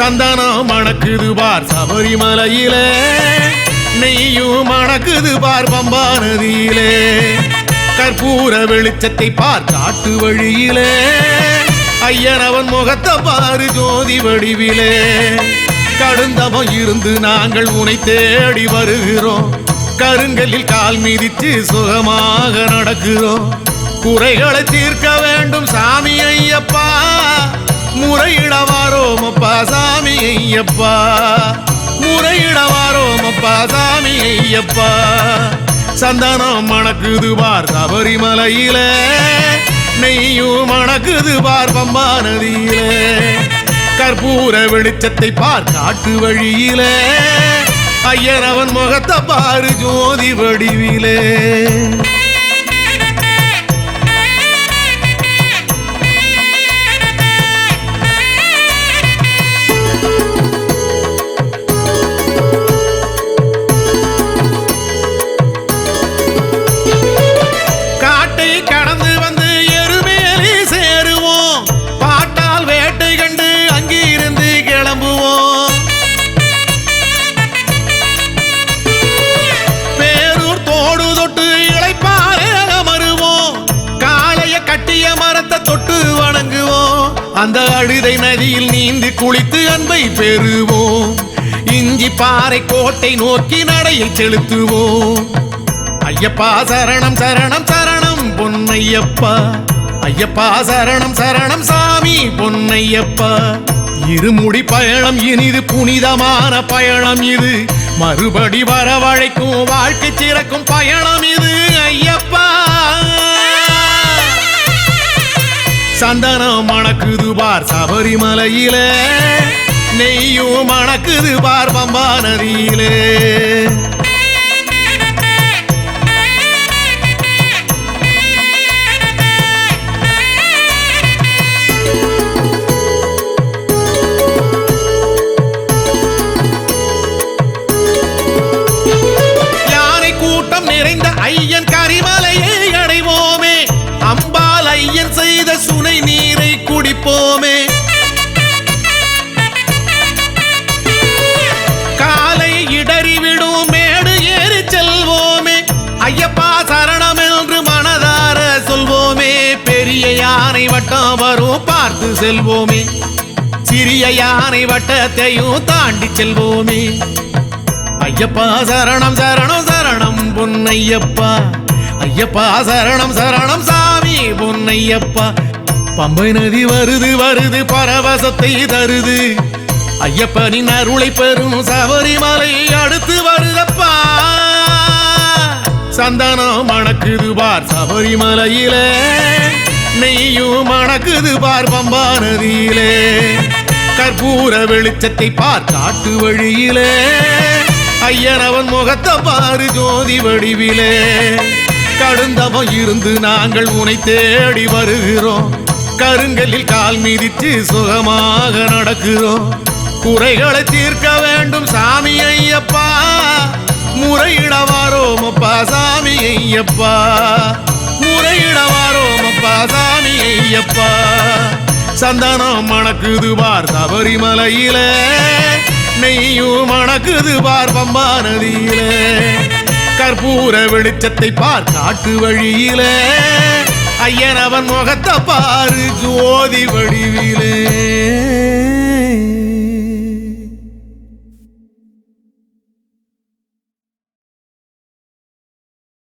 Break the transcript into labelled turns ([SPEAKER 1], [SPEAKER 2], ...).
[SPEAKER 1] சந்தனம் மணக்குது பார் சபரிமலையிலே, நெய்யும் மணக்குது பார் பம்பா நதியிலே, கற்பூர வெளிச்சத்தை பார் காட்டு வழியிலே, ஐயனவன் முகத்தை பாரு ஜோதி வடிவிலே. கடுந்தவம் இருந்து நாங்கள் உனை தேடி வருகிறோம், கருங்கலில் கால் மிதித்து சுகமாக நடக்கிறோம். குறைகளை தீர்க்க வேண்டும் சாமி ஐயப்பா, முறையிட வாரோம் அப்பா சாமி ஐயப்பா, முறையிட வாரோம் அப்பா சாமி ஐயப்பா. சந்தனம் மணக்குது பார் சபரிமலையிலே, நெய்யும் மணக்குது பார் பம்பா நதியிலே, கற்பூர வெளிச்சத்தை பார் காட்டு வழியிலே, ஐயனவன் முகத்தை பாரு ஜோதி வடிவிலே. காட்டை கடந்து வந்து எருமேலி சேருவோம், பாட்டால் வேட்டை கண்டு அங்கிருந்து கிளம்புவோம். பேரூர் தோடு தொட்டு இளைப்பாறை அமருவோம், காளைய கட்டிய மரத்தை தொட்டு வணங்குவோம். அந்த அழுதை நதியில் நீந்தி குளித்து அன்பை பெறுவோம், இஞ்சி பாறை கோட்டை நோக்கி நடையை செலுத்துவோம். ஐயப்பா சரணம் சரணம் சரணம் பொன்னையப்பா, ஐயப்பா சரணம் சரணம் சாமி பொன்னையப்பா. இருமுடி பயணம் இனிது புனிதமான பயணம் இது, மறுபடி வரவழைக்கும் வாழ்க்கை சிறக்கும் பயணம் இது ஐயப்பா. சந்தனம் மணக்குது பார் சபரிமலையிலே, நெய்யும் மணக்குது பார் பம்பா நதியிலே. நிறைந்த ஐயன் கரிமலையை அடைவோமே, அம்பாள் ஐயன் செய்த சுனை நீரை குடிப்போமே. காலை இடறிவிடும் மேடு ஏறி செல்வோமே, ஐயப்பா சரணம் என்று மனதார சொல்வோமே. பெரிய யானை வட்டம் வரும் பார்த்து செல்வோமே, சிறிய யானை வட்டத்தையும் தாண்டி செல்வோமே. ஐயப்பா சரணம் சரணம் சரணம் பொன்னையப்பா, ஐயப்பா சரணம் சரணம் சாமி பொன்னையப்பா. பம்பை நதி வருது வருது பரவசத்தை தருது, ஐயப்பனின் அருளை பெறும் சபரிமலை அடுத்து வருதப்பா. சந்தனம் மணக்குது பார் சபரிமலையிலே, நெய்யும் மணக்குது பார் பம்பா நதியிலே, கற்பூர வெளிச்சத்தை பார் காட்டு வழியிலே, ஐயனவன் முகத்தை பாரு ஜோதி வடிவிலே. கடுந்தவம் இருந்து நாங்கள் உனை தேடி வருகிறோம், கருங்கலில் கால் மிதித்து சுகமாக நடக்கிறோம். குறைகளை தீர்க்க வேண்டும் சாமி ஐயப்பா, முறையிட வாரோம் அப்பா சாமி ஐயப்பா, முறையிட வாரோம் அப்பா சாமி ஐயப்பா. சந்தனம் மணக்குது பார் சபரிமலையிலே, நெய்யும் மணக்குது பார் பம்பா நதியிலே, கற்பூர வெளிச்சத்தை பார் காட்டு வழியிலே, ஐயனவன் முகத்தை பாரு ஜோதி வடிவிலே.